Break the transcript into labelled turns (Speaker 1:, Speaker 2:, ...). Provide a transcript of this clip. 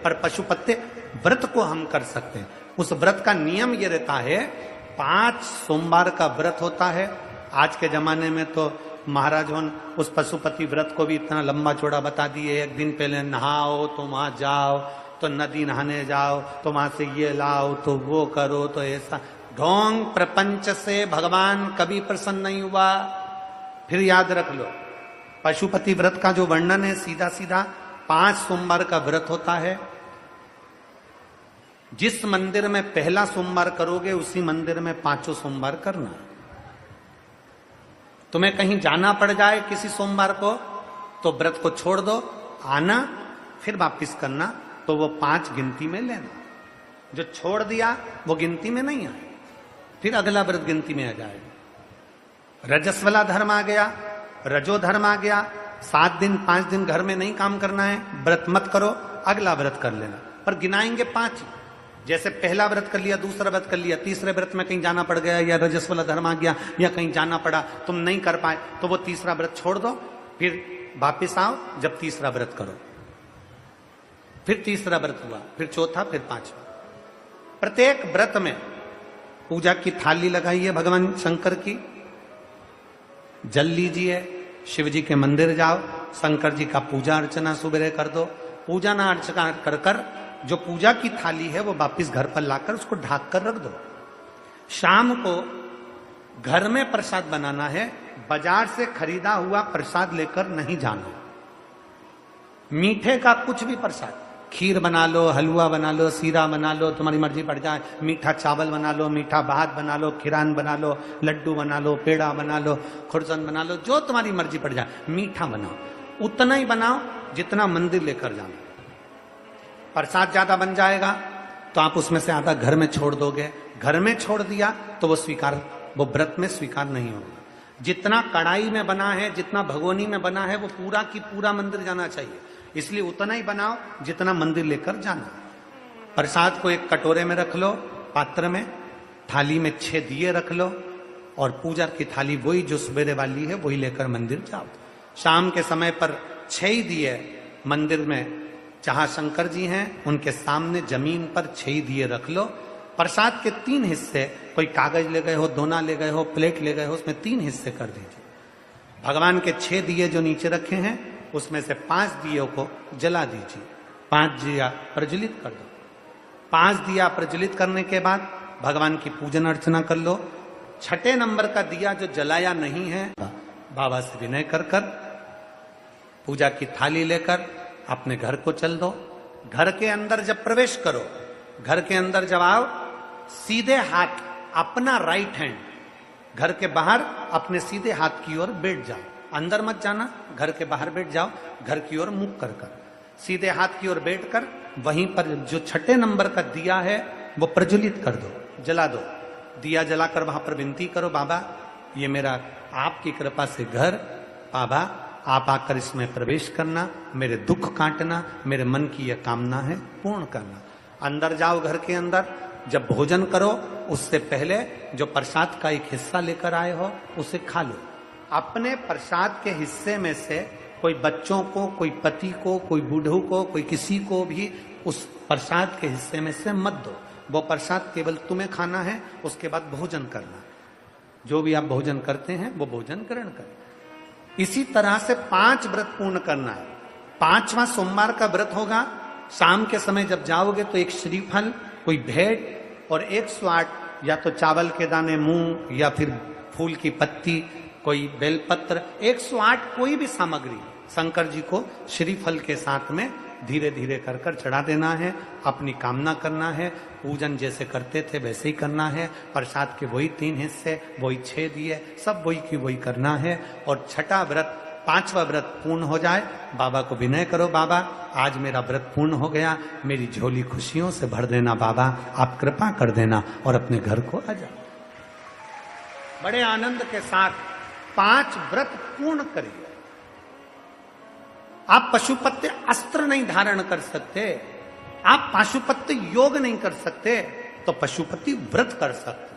Speaker 1: पर पशुपति व्रत को हम कर सकते हैं। उस व्रत का नियम ये रहता है, 5 सोमवार का व्रत होता है। आज के जमाने में तो महाराज उस पशुपति व्रत को भी इतना लंबा चौड़ा बता दिए। एक दिन पहले नहाओ तो वहां जाओ, तो नदी नहाने जाओ, तो वहां से ये लाओ, तो वो करो, तो ऐसा ढोंग प्रपंच से भगवान कभी प्रसन्न नहीं हुआ। फिर याद रख लो, पशुपति व्रत का जो वर्णन है सीधा सीधा 5 सोमवार का व्रत होता है। जिस मंदिर में पहला सोमवार करोगे उसी मंदिर में 5 सोमवार करना। तुम्हें कहीं जाना पड़ जाए किसी सोमवार को तो व्रत को छोड़ दो, आना फिर वापिस करना, तो वो 5 गिनती में लेना। जो छोड़ दिया वो गिनती में नहीं आए, फिर अगला व्रत गिनती में आ जाएगा। रजस्वला धर्म आ गया, रजो धर्म आ गया, 7 दिन 5 दिन घर में नहीं काम करना है, व्रत मत करो, अगला व्रत कर लेना, पर गिनाएंगे 5। जैसे पहला व्रत कर लिया, दूसरा व्रत कर लिया, तीसरे व्रत में कहीं जाना पड़ गया या रजस्वला धर्म आ गया या कहीं जाना पड़ा, तुम नहीं कर पाए, तो वो तीसरा व्रत छोड़ दो, फिर वापिस आओ, जब तीसरा व्रत करो, फिर तीसरा व्रत हुआ, फिर चौथा, फिर 5वां। प्रत्येक व्रत में पूजा की थाली लगाइए भगवान शंकर की, जल लीजिए, शिव जी के मंदिर जाओ, शंकर जी का पूजा अर्चना सुबह कर दो। पूजा ना अर्चना कर कर जो पूजा की थाली है वो वापिस घर पर लाकर उसको ढाक कर रख दो। शाम को घर में प्रसाद बनाना है, बाजार से खरीदा हुआ प्रसाद लेकर नहीं जाना। मीठे का कुछ भी प्रसाद, खीर बना लो, हलवा बना लो, सीरा बना लो, तुम्हारी मर्जी पड़ जाए, मीठा चावल बना लो, मीठा भात बना लो, खीरान बना लो, लड्डू बना लो, पेड़ा बना लो, खुरसन बना लो, जो तुम्हारी मर्जी पड़ जाए, मीठा बनाओ। उतना ही बनाओ जितना मंदिर लेकर जाना। प्रसाद ज्यादा बन जाएगा तो आप उसमें से आधा घर में छोड़ दोगे, घर में छोड़ दिया तो वो व्रत में स्वीकार नहीं होगा। जितना कढ़ाई में बना है, जितना भगोनी में बना है, वो पूरा की पूरा मंदिर जाना चाहिए, इसलिए उतना ही बनाओ जितना मंदिर लेकर जाना। प्रसाद को एक कटोरे में रख लो, पात्र में, थाली में 6 दिए रख लो, और पूजा की थाली वही जो सवेरे वाली है वही लेकर मंदिर जाओ। शाम के समय पर 6 ही दिए मंदिर में, जहां शंकर जी हैं उनके सामने जमीन पर 6 दिए रख लो। प्रसाद के 3 हिस्से, कोई कागज ले गए हो, दोना ले गए हो, प्लेट ले गए हो, उसमें 3 हिस्से कर दीजिए। भगवान के 6 दिए जो नीचे रखे हैं उसमें से 5 दियों को जला दीजिए, 5 दिया प्रज्वलित कर दो। 5 दिया प्रज्वलित करने के बाद भगवान की पूजन अर्चना कर लो। 6ठे नंबर का दिया जो जलाया नहीं है, बाबा से विनय कर कर पूजा की थाली लेकर अपने घर को चल दो। घर के अंदर जब प्रवेश करो, घर के अंदर जब आओ, सीधे हाथ अपना राइट हैंड घर के बाहर अपने सीधे हाथ की ओर बैठ जाओ। अंदर मत जाना, घर के बाहर बैठ जाओ, घर की ओर मुख कर कर सीधे हाथ की ओर बैठकर वहीं पर जो 6ठे नंबर का दिया है वो प्रज्वलित कर दो, जला दो। दिया जलाकर वहां पर विनती करो, बाबा ये मेरा आपकी कृपा से घर, बाबा आप आकर इसमें प्रवेश करना, मेरे दुख काटना, मेरे मन की यह कामना है पूर्ण करना। अंदर जाओ, घर के अंदर जब भोजन करो उससे पहले जो प्रसाद का एक हिस्सा लेकर आए हो उसे खा लो। अपने प्रसाद के हिस्से में से कोई बच्चों को, कोई पति को, कोई बूढ़ों को, कोई किसी को भी उस प्रसाद के हिस्से में से मत दो। वो प्रसाद केवल तुम्हें खाना है, उसके बाद भोजन करना। जो भी आप भोजन करते हैं वो भोजन ग्रहण करें। इसी तरह से 5 व्रत पूर्ण करना है। 5वां सोमवार का व्रत होगा। शाम के समय जब जाओगे तो एक श्रीफल, कोई भेंट और 108 या तो चावल के दाने, मूंग या फिर फूल की पत्ती, कोई बेलपत्र, 108 कोई भी सामग्री शंकर जी को श्रीफल के साथ में धीरे धीरे कर कर चढ़ा देना है। अपनी कामना करना है। पूजन जैसे करते थे वैसे ही करना है। प्रसाद के वही 3 हिस्से, वही 6 दिए, सब वही की वही करना है। और 6ठा व्रत, 5वां व्रत पूर्ण हो जाए, बाबा को विनय करो, बाबा आज मेरा व्रत पूर्ण हो गया, मेरी झोली खुशियों से भर देना, बाबा आप कृपा कर देना, और अपने घर को आ जाओ। बड़े आनंद के साथ 5 व्रत पूर्ण करिए। आप पशुपत्य अस्त्र नहीं धारण कर सकते, आप पशुपत्य योग नहीं कर सकते, तो पशुपति व्रत कर सकते।